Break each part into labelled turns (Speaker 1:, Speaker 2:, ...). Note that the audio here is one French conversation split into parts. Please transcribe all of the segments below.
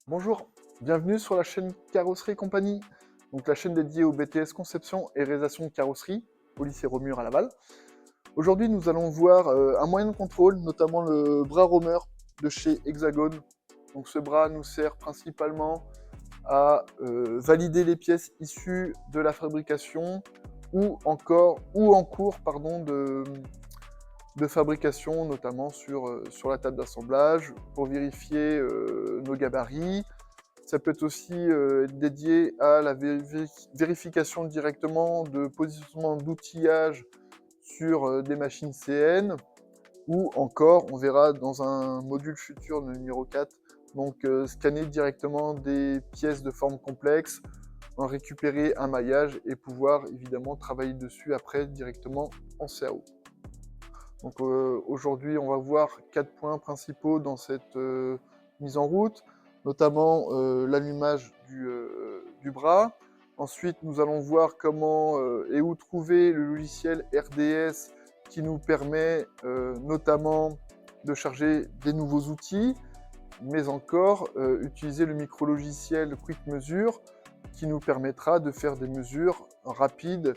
Speaker 1: Bonjour, bienvenue sur la chaîne Carrosserie Compagnie, donc la chaîne dédiée au BTS Conception et Réalisation de Carrosserie au lycée Romur à Laval. Aujourd'hui, nous allons voir un moyen de contrôle, notamment le bras roamer de chez Hexagone. Donc ce bras nous sert principalement à valider les pièces issues de la fabrication ou en cours de fabrication, notamment sur la table d'assemblage, pour vérifier nos gabarits. Ça peut être aussi être dédié à la vérification directement de positionnement d'outillage sur des machines CN, ou encore, on verra dans un module futur, le numéro 4, donc scanner directement des pièces de forme complexe, en récupérer un maillage et pouvoir évidemment travailler dessus après directement en CAO. Donc aujourd'hui, on va voir 4 points principaux dans cette mise en route, notamment l'allumage du bras. Ensuite, nous allons voir comment et où trouver le logiciel RDS qui nous permet notamment de charger des nouveaux outils, mais encore utiliser le micro-logiciel Quick Mesure qui nous permettra de faire des mesures rapides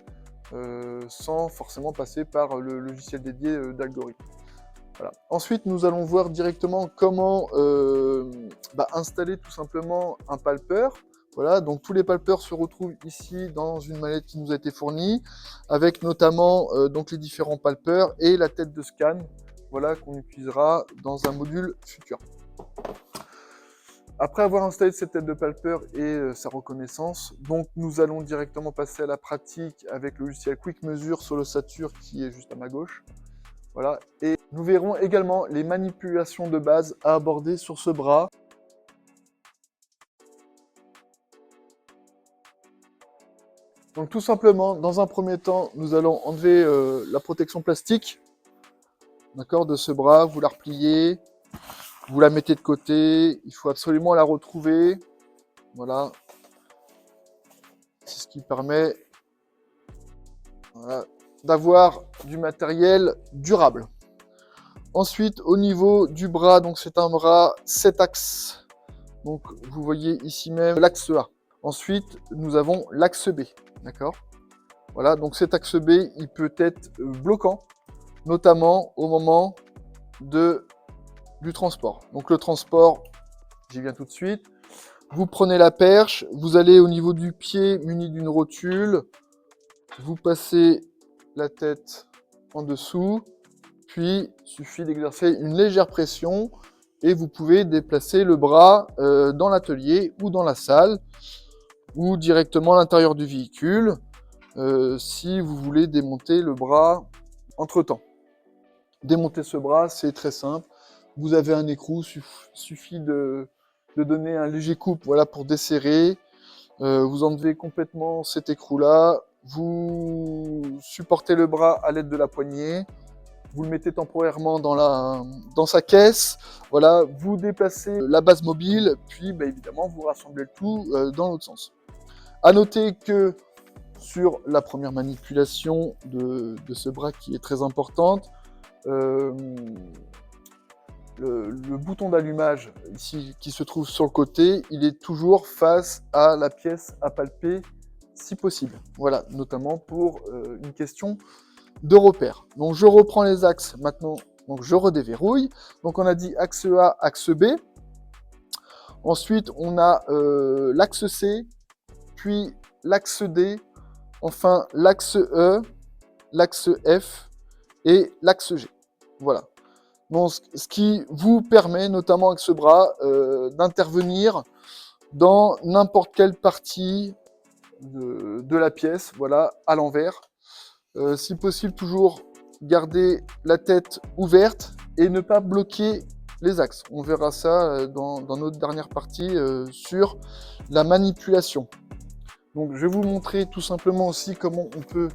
Speaker 1: sans forcément passer par le logiciel dédié d'algorithme. Voilà. Ensuite, nous allons voir directement comment installer tout simplement un palpeur. Voilà, donc tous les palpeurs se retrouvent ici dans une mallette qui nous a été fournie, avec notamment donc les différents palpeurs et la tête de scan, voilà, qu'on utilisera dans un module futur. Après avoir installé cette tête de palpeur et sa reconnaissance, donc nous allons directement passer à la pratique avec le logiciel Quick Mesure sur l'ossature qui est juste à ma gauche. Voilà. Et nous verrons également les manipulations de base à aborder sur ce bras. Donc tout simplement, dans un premier temps, nous allons enlever la protection plastique, d'accord, de ce bras, vous la repliez, vous la mettez de côté, il faut absolument la retrouver, voilà, c'est ce qui permet voilà, d'avoir du matériel durable. Ensuite, au niveau du bras, donc c'est un bras 7 axes, donc vous voyez ici même l'axe A. Ensuite, nous avons l'axe B, d'accord. Voilà, donc cet axe B, il peut être bloquant, notamment au moment du transport. Donc le transport, j'y viens tout de suite. Vous prenez la perche, vous allez au niveau du pied muni d'une rotule, vous passez la tête en dessous, puis il suffit d'exercer une légère pression et vous pouvez déplacer le bras dans l'atelier ou dans la salle ou directement à l'intérieur du véhicule si vous voulez démonter le bras entre-temps. Démonter ce bras, c'est très simple. Vous avez un écrou, suffit de donner un léger coupe, voilà, pour desserrer. Vous enlevez complètement cet écrou-là. Vous supportez le bras à l'aide de la poignée. Vous le mettez temporairement dans sa caisse. Voilà, vous déplacez la base mobile, puis évidemment, vous rassemblez le tout dans l'autre sens. À noter que sur la première manipulation de ce bras qui est très importante, le bouton d'allumage ici qui se trouve sur le côté, il est toujours face à la pièce à palper si possible. Voilà, notamment pour une question de repère. Donc je reprends les axes maintenant, donc je redéverrouille. Donc on a dit axe A, axe B. Ensuite on a l'axe C, puis l'axe D, enfin l'axe E, l'axe F et l'axe G. Voilà. Donc, ce qui vous permet, notamment avec ce bras, d'intervenir dans n'importe quelle partie de la pièce, voilà, à l'envers. Si possible, toujours garder la tête ouverte et ne pas bloquer les axes. On verra ça dans notre dernière partie sur la manipulation. Donc, je vais vous montrer tout simplement aussi comment on peut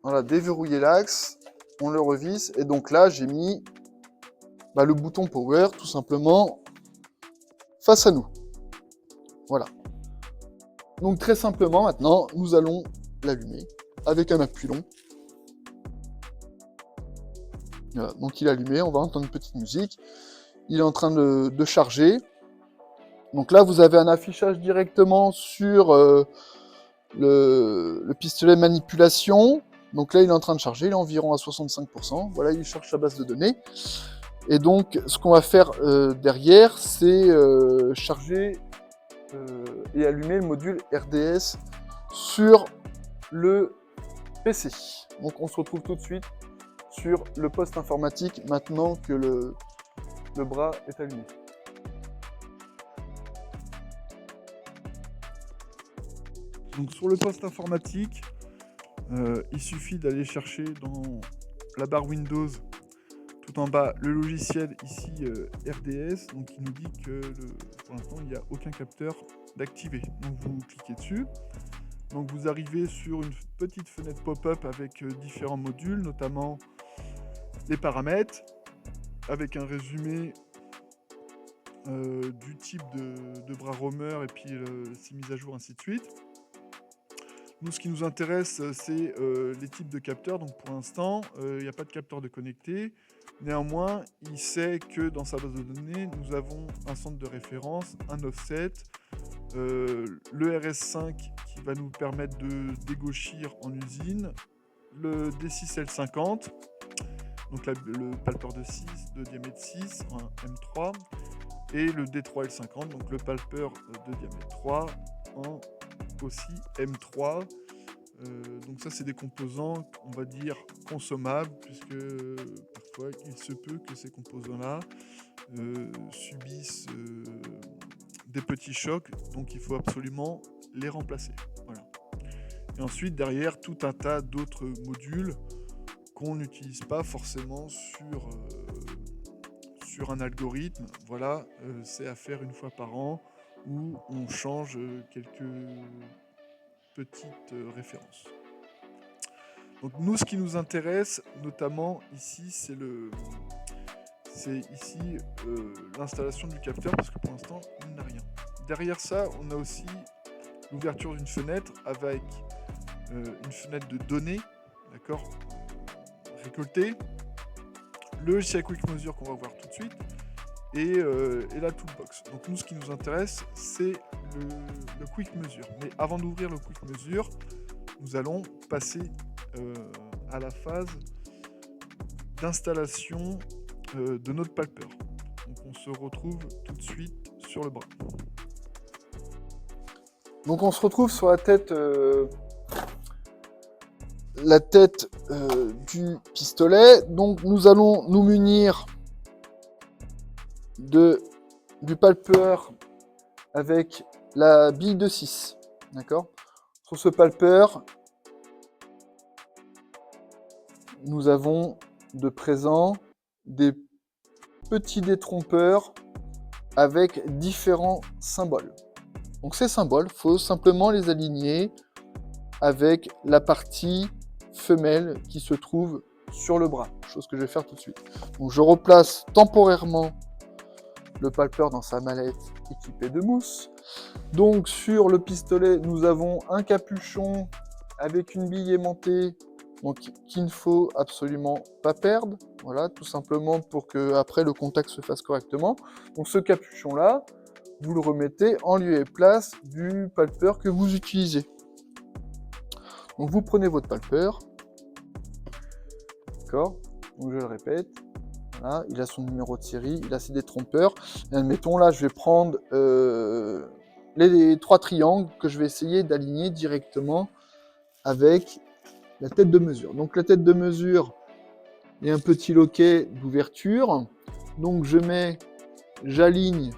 Speaker 1: voilà, déverrouiller l'axe, on le revisse, et donc là j'ai mis le bouton power tout simplement face à nous. Voilà. Donc très simplement, maintenant, nous allons l'allumer avec un appui long. Voilà, donc il est allumé, on va entendre une petite musique. Il est en train de charger. Donc là, vous avez un affichage directement sur le pistolet manipulation. Donc là, il est en train de charger, il est environ à 65%. Voilà, il charge sa base de données. Et donc, ce qu'on va faire derrière, c'est charger et allumer le module RDS sur le PC. Donc, on se retrouve tout de suite sur le poste informatique maintenant que le bras est allumé. Donc sur le poste informatique, il suffit d'aller chercher dans la barre Windows tout en bas le logiciel ici RDS, donc il nous dit que pour l'instant il n'y a aucun capteur d'activer. Donc vous cliquez dessus, donc vous arrivez sur une petite fenêtre pop-up avec différents modules, notamment les paramètres, avec un résumé du type de bras roamer et puis ses mises à jour, ainsi de suite. Nous, ce qui nous intéresse, c'est les types de capteurs. Donc pour l'instant, il n'y a pas de capteur de connecté. Néanmoins, il sait que dans sa base de données, nous avons un centre de référence, un offset, le RS5 qui va nous permettre de dégauchir en usine, le D6L50, donc le palpeur de 6, de diamètre 6, en M3, et le D3L50, donc le palpeur de diamètre 3 en aussi M3. Donc ça, c'est des composants, on va dire, consommables, puisque parfois il se peut que ces composants-là subissent des petits chocs, donc il faut absolument les remplacer. Voilà. Et ensuite, derrière, tout un tas d'autres modules qu'on n'utilise pas forcément sur un algorithme. Voilà, c'est à faire une fois par an, où on change quelques petites références. Donc nous, ce qui nous intéresse, notamment ici, c'est ici l'installation du capteur, parce que pour l'instant, il n'a rien. Derrière ça, on a aussi l'ouverture d'une fenêtre avec une fenêtre de données, d'accord, récoltées, le logiciel Quick Measure qu'on va voir tout de suite, et la toolbox. Donc nous, ce qui nous intéresse, c'est le Quick Measure. Mais avant d'ouvrir le Quick Measure, nous allons passer à la phase d'installation de notre palpeur. Donc on se retrouve tout de suite sur le bras. Donc on se retrouve sur la tête du pistolet. Donc nous allons nous munir du palpeur avec la bille de 6. D'accord ? Sur ce palpeur, nous avons de présent des petits détrompeurs avec différents symboles. Donc ces symboles, il faut simplement les aligner avec la partie femelle qui se trouve sur le bras, chose que je vais faire tout de suite. Donc je replace temporairement le palpeur dans sa mallette équipée de mousse. Donc sur le pistolet, nous avons un capuchon avec une bille aimantée, donc qu'il ne faut absolument pas perdre. Voilà, tout simplement pour que après le contact se fasse correctement. Donc ce capuchon-là, vous le remettez en lieu et place du palpeur que vous utilisez. Donc vous prenez votre palpeur, d'accord, donc je le répète, voilà, il a son numéro de série, il a ses détrompeurs, et admettons là je vais prendre les 3 triangles que je vais essayer d'aligner directement avec la tête de mesure. Donc la tête de mesure, il y a un petit loquet d'ouverture, donc j'aligne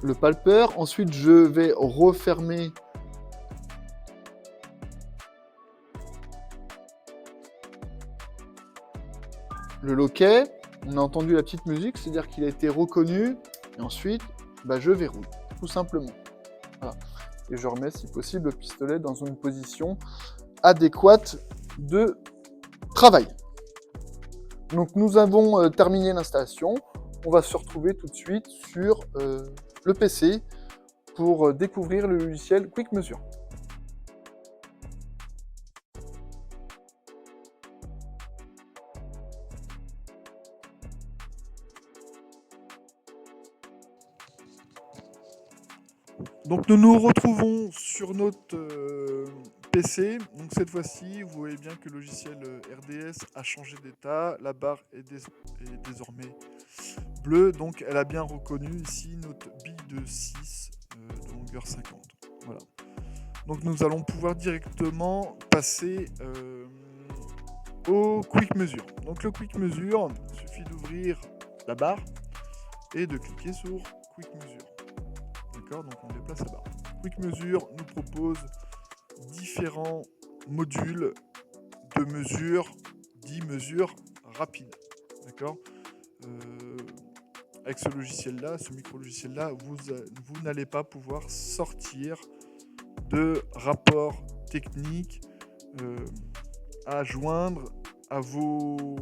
Speaker 1: le palpeur, ensuite je vais refermer le loquet. On a entendu la petite musique, c'est-à-dire qu'il a été reconnu, et ensuite je verrouille, tout simplement. Voilà. Et je remets si possible le pistolet dans une position adéquate de travail. Donc nous avons terminé l'installation, on va se retrouver tout de suite sur le PC pour découvrir le logiciel Quick Mesure. Donc nous nous retrouvons sur notre PC. Donc cette fois-ci, vous voyez bien que le logiciel RDS a changé d'état. La barre est désormais bleue. Donc elle a bien reconnu ici notre bille de 6 de longueur 50. Voilà. Donc nous allons pouvoir directement passer au Quick Mesure. Donc le Quick Mesure, il suffit d'ouvrir la barre et de cliquer sur Quick Mesure. D'accord, donc on déplace la barre. Quick Mesure nous propose différents modules de mesure, dits mesures rapides. D'accord, avec ce logiciel-là, ce micro-logiciel-là, vous n'allez pas pouvoir sortir de rapports techniques à joindre à vos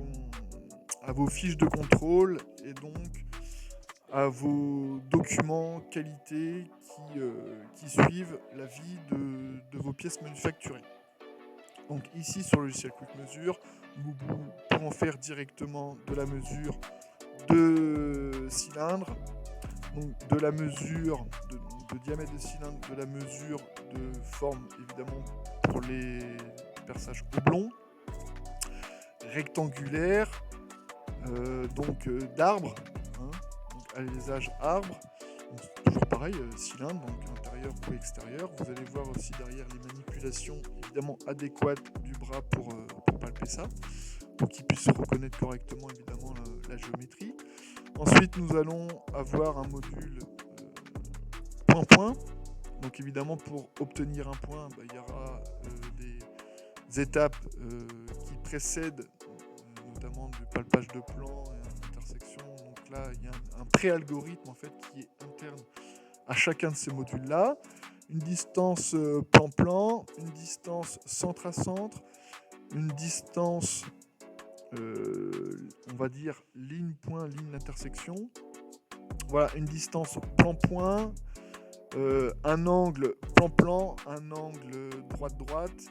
Speaker 1: fiches de contrôle et donc à vos documents qualité qui suivent la vie de vos pièces manufacturées. Donc ici sur le logiciel Quick Mesure, nous pouvons faire directement de la mesure de cylindre, donc de la mesure de diamètre de cylindre, de la mesure de forme évidemment pour les perçages oblongs, rectangulaire, d'arbres, hein, alésage arbre, toujours pareil, cylindre, donc intérieur ou extérieur. Vous allez voir aussi derrière les manipulations évidemment adéquates du bras pour palper ça, pour qu'il puisse reconnaître correctement évidemment la géométrie. Ensuite nous allons avoir un module point-point. Donc évidemment pour obtenir un point, il y aura des étapes qui précèdent notamment du palpage de plan et d'intersection. Donc là, il y a un pré-algorithme en fait qui est interne à chacun de ces modules-là. Une distance plan-plan, une distance centre à centre, une distance, on va dire ligne-point, ligne d'intersection. Voilà, une distance plan-point, un angle plan-plan, un angle droite-droite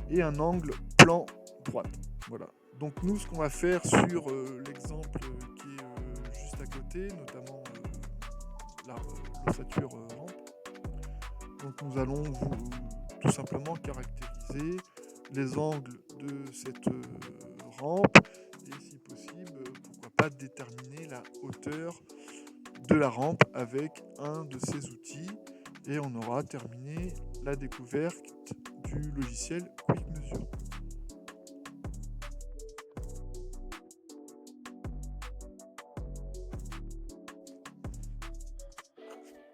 Speaker 1: et un angle plan-droite. Voilà. Donc nous, ce qu'on va faire sur l'exemple qui est juste à côté, notamment l'ossature rampe, donc nous allons tout simplement caractériser les angles de cette rampe et si possible, pourquoi pas déterminer la hauteur de la rampe avec un de ces outils et on aura terminé la découverte du logiciel Quick Mesure.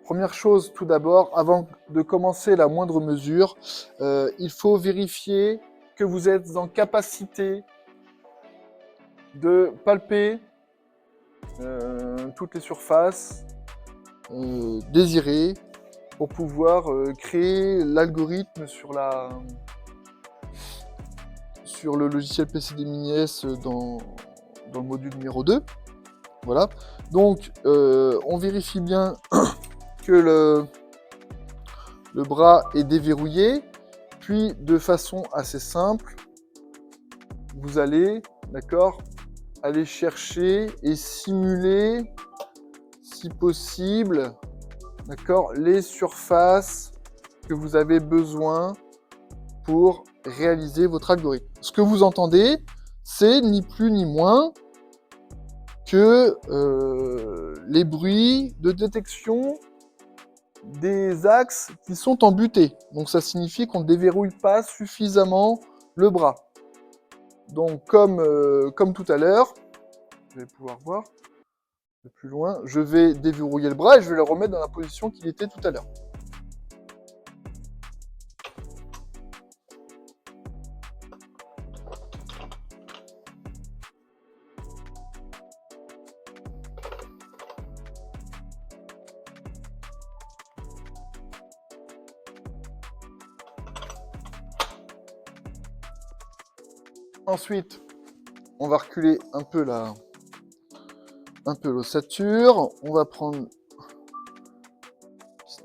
Speaker 1: Première chose, tout d'abord, avant de commencer la moindre mesure, il faut vérifier que vous êtes en capacité de palper toutes les surfaces désirées pour pouvoir créer l'algorithme sur le logiciel PCD Mini-S dans le module numéro 2. Voilà. Donc, on vérifie bien que le bras est déverrouillé. Puis, de façon assez simple, vous allez, d'accord, aller chercher et simuler, si possible, d'accord, les surfaces que vous avez besoin pour réaliser votre algorithme. Ce que vous entendez, c'est ni plus ni moins que les bruits de détection des axes qui sont embutés. Donc ça signifie qu'on ne déverrouille pas suffisamment le bras. Donc comme tout à l'heure, vous allez pouvoir voir de plus loin, je vais déverrouiller le bras et je vais le remettre dans la position qu'il était tout à l'heure. Ensuite, on va reculer un peu l'ossature. On va prendre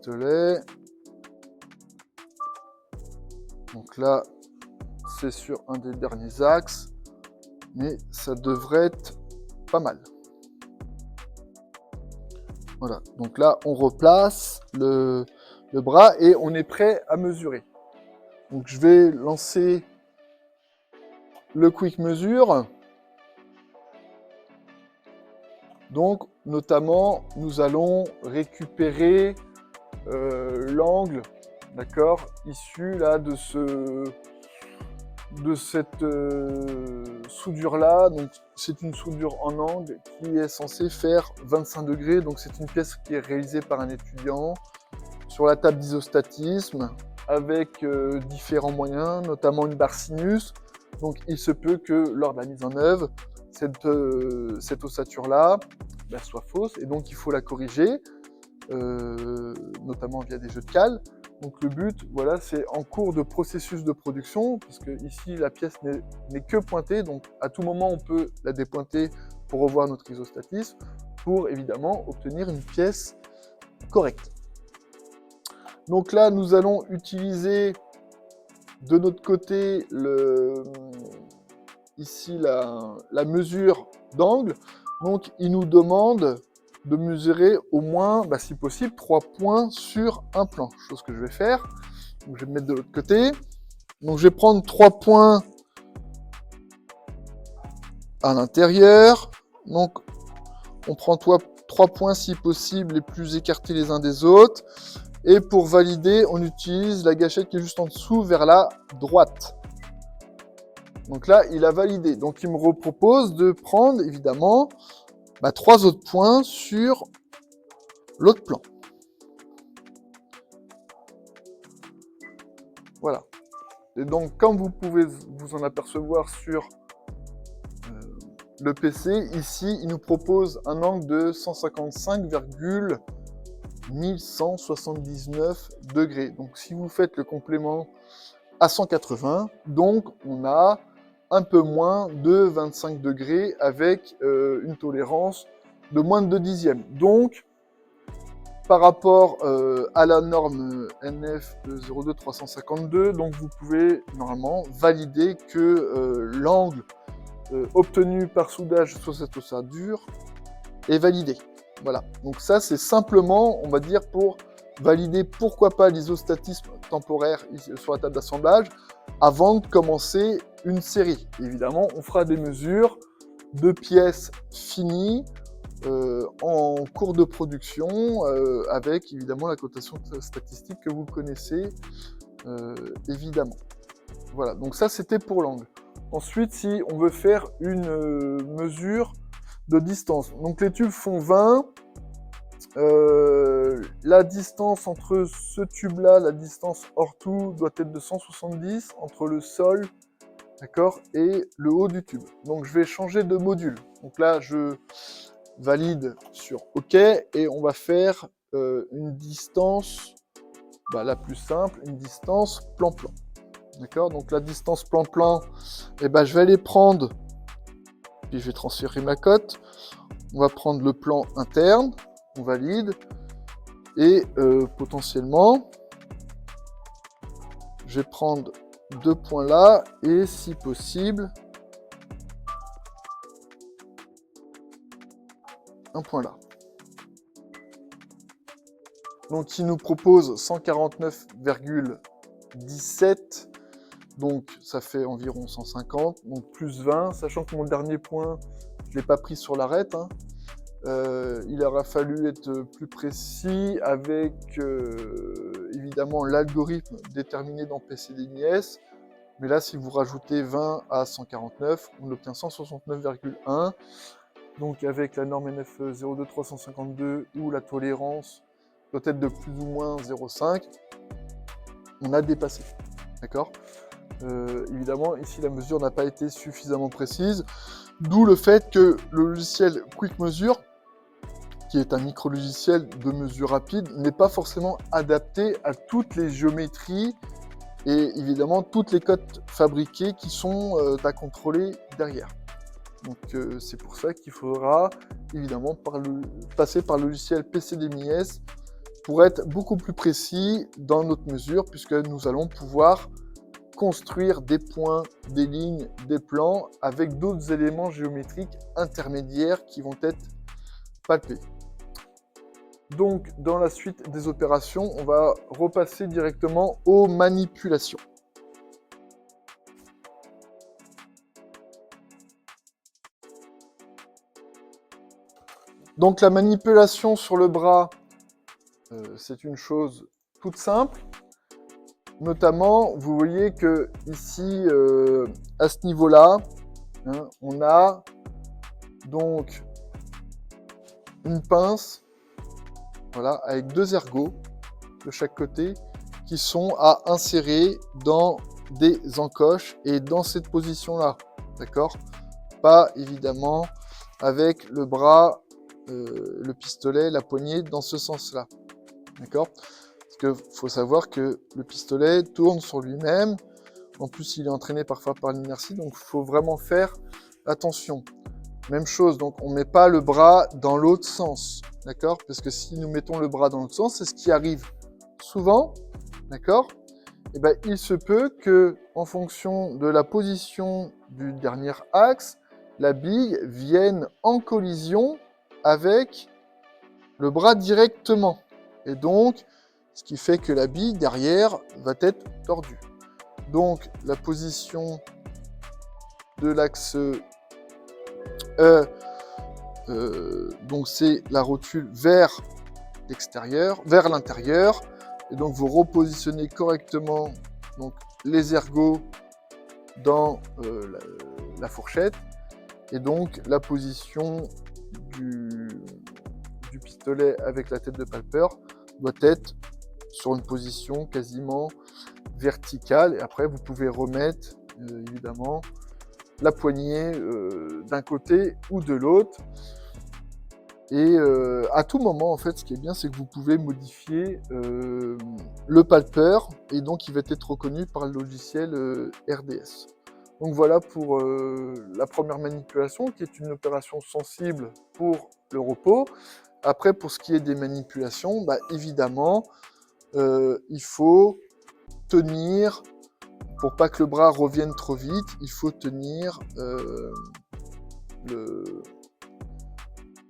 Speaker 1: pistolet. Donc là, c'est sur un des derniers axes, mais ça devrait être pas mal. Voilà, donc là, on replace le bras et on est prêt à mesurer. Donc je vais lancer le quick mesure. Donc, notamment, nous allons récupérer l'angle, d'accord, issu là de cette soudure-là. Donc, c'est une soudure en angle qui est censée faire 25 degrés. Donc, c'est une pièce qui est réalisée par un étudiant sur la table d'isostatisme avec différents moyens, notamment une barre sinus. Donc, il se peut que lors de la mise en œuvre, cette ossature-là soit fausse et donc il faut la corriger, notamment via des jeux de cale. Donc le but, voilà, c'est en cours de processus de production, parce que ici la pièce n'est que pointée, donc à tout moment on peut la dépointer pour revoir notre isostatisme, pour évidemment obtenir une pièce correcte. Donc là, nous allons utiliser de notre côté ici la mesure d'angle. Donc il nous demande de mesurer au moins, si possible, 3 points sur un plan, chose que je vais faire. Donc je vais me mettre de l'autre côté. Donc je vais prendre 3 points à l'intérieur. Donc on prend 3 points si possible, les plus écartés les uns des autres. Et pour valider, on utilise la gâchette qui est juste en dessous vers la droite. Donc là, il a validé. Donc il me repropose de prendre, évidemment, 3 autres points sur l'autre plan. Voilà. Et donc, comme vous pouvez vous en apercevoir sur le PC, ici, il nous propose un angle de 155,1179 degrés. Donc, si vous faites le complément à 180, donc on a un peu moins de 25 degrés avec une tolérance de moins de 2 dixièmes. Donc, par rapport à la norme NF 02352, donc vous pouvez normalement valider que l'angle obtenu par soudage sur cette ossature est validé. Voilà, donc ça c'est simplement, on va dire, pour valider pourquoi pas l'isostatisme temporaire sur la table d'assemblage avant de commencer une série. Évidemment, on fera des mesures de pièces finies en cours de production avec évidemment la cotation statistique que vous connaissez évidemment. Voilà, donc ça c'était pour l'angle. Ensuite, si on veut faire une mesure de distance, donc les tubes font 20. La distance entre ce tube-là, la distance hors tout, doit être de 170 entre le sol, d'accord, et le haut du tube. Donc je vais changer de module. Donc là, je valide sur OK et on va faire une distance, la plus simple, une distance plan-plan. D'accord, donc la distance plan-plan, je vais aller prendre, puis je vais transférer ma cote. On va prendre le plan interne. On valide et potentiellement je vais prendre 2 points là et si possible un point là. Donc il nous propose 149,17, donc ça fait environ 150, donc plus 20, sachant que mon dernier point je ne l'ai pas pris sur l'arête, hein. Il aura fallu être plus précis avec évidemment l'algorithme déterminé dans PCDMIS. Mais là, si vous rajoutez 20 à 149, on obtient 169,1. Donc avec la norme NF 02352 où la tolérance doit être de plus ou moins 0,5, on a dépassé. D'accord ? Évidemment, ici la mesure n'a pas été suffisamment précise, d'où le fait que le logiciel Quick Measure, qui est un micro-logiciel de mesure rapide, n'est pas forcément adapté à toutes les géométries et évidemment toutes les cotes fabriquées qui sont à contrôler derrière. Donc c'est pour ça qu'il faudra évidemment passer par le logiciel PCDMIS pour être beaucoup plus précis dans notre mesure, puisque nous allons pouvoir construire des points, des lignes, des plans avec d'autres éléments géométriques intermédiaires qui vont être palpés. Donc, dans la suite des opérations, on va repasser directement aux manipulations. Donc, la manipulation sur le bras, c'est une chose toute simple. Notamment, vous voyez que ici, à ce niveau-là, hein, on a donc une pince, voilà, avec 2 ergots de chaque côté qui sont à insérer dans des encoches et dans cette position-là, d'accord? Pas évidemment avec le bras, le pistolet, la poignée dans ce sens-là, d'accord? Parce qu'il faut savoir que le pistolet tourne sur lui-même. En plus, il est entraîné parfois par l'inertie, donc il faut vraiment faire attention. Même chose, donc on ne met pas le bras dans l'autre sens, d'accord? Parce que si nous mettons le bras dans l'autre sens, c'est ce qui arrive souvent, d'accord? Et ben, il se peut que, en fonction de la position du dernier axe, la bille vienne en collision avec le bras directement. Et donc, ce qui fait que la bille derrière va être tordue. Donc, la position de l'axe E, donc c'est la rotule vers l'extérieur, vers l'intérieur. Et donc, vous repositionnez correctement donc, les ergots dans la fourchette. Et donc, la position du pistolet avec la tête de palpeur doit être sur une position quasiment verticale. Et après, vous pouvez remettre, évidemment, la poignée d'un côté ou de l'autre. Et à tout moment, en fait, ce qui est bien, c'est que vous pouvez modifier le palpeur. Et donc, il va être reconnu par le logiciel RDS. Donc voilà pour la première manipulation, qui est une opération sensible pour le repos. Après, pour ce qui est des manipulations, bah, évidemment, il faut tenir, pour pas que le bras revienne trop vite, il faut tenir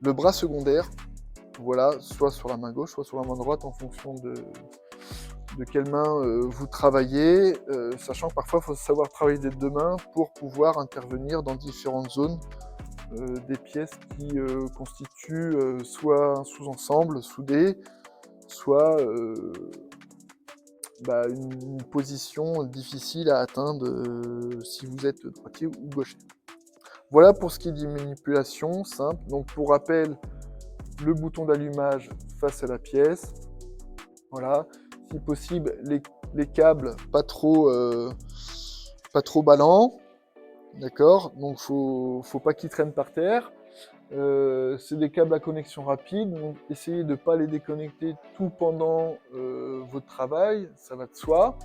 Speaker 1: le bras secondaire, voilà, soit sur la main gauche, soit sur la main droite, en fonction de quelle main vous travaillez, sachant que parfois il faut savoir travailler des 2 mains pour pouvoir intervenir dans différentes zones des pièces qui constituent soit un sous-ensemble soudé, soit une position difficile à atteindre si vous êtes droitier ou gaucher. Voilà pour ce qui est des manipulations simples. Donc pour rappel, le bouton d'allumage face à la pièce. Voilà. Si possible, les câbles pas trop ballants. D'accord? Donc faut pas qu'ils traînent par terre. C'est des câbles à connexion rapide, donc essayez de ne pas les déconnecter tout pendant votre travail, ça va de soi.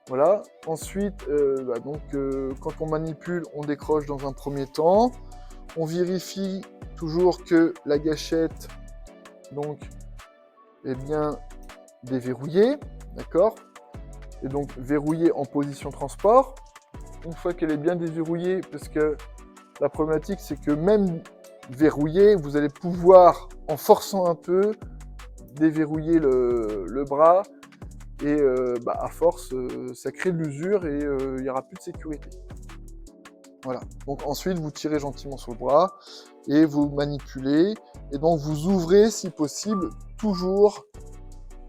Speaker 1: Voilà. Ensuite, quand on manipule, on décroche dans un premier temps. On vérifie toujours que la gâchette donc, est bien déverrouillée, d'accord? Et donc verrouillée en position transport. Une fois qu'elle est bien déverrouillée, parce que la problématique c'est que même verrouillée, vous allez pouvoir, en forçant un peu, déverrouiller le bras. Et à force, ça crée de l'usure et il n'y aura plus de sécurité. Voilà. Donc ensuite, vous tirez gentiment sur le bras et vous manipulez. Et donc vous ouvrez, si possible, toujours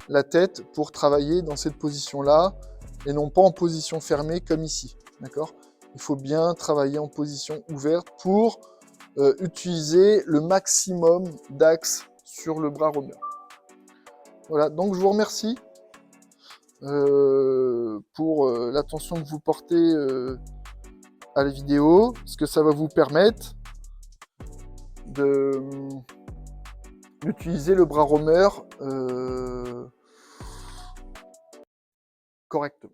Speaker 1: la tête pour travailler dans cette position-là et non pas en position fermée comme ici. D'accord? Il faut bien travailler en position ouverte pour utiliser le maximum d'axes sur le bras romer. Voilà, donc je vous remercie pour l'attention que vous portez à la vidéo, parce que ça va vous permettre d'utiliser le bras romer correctement.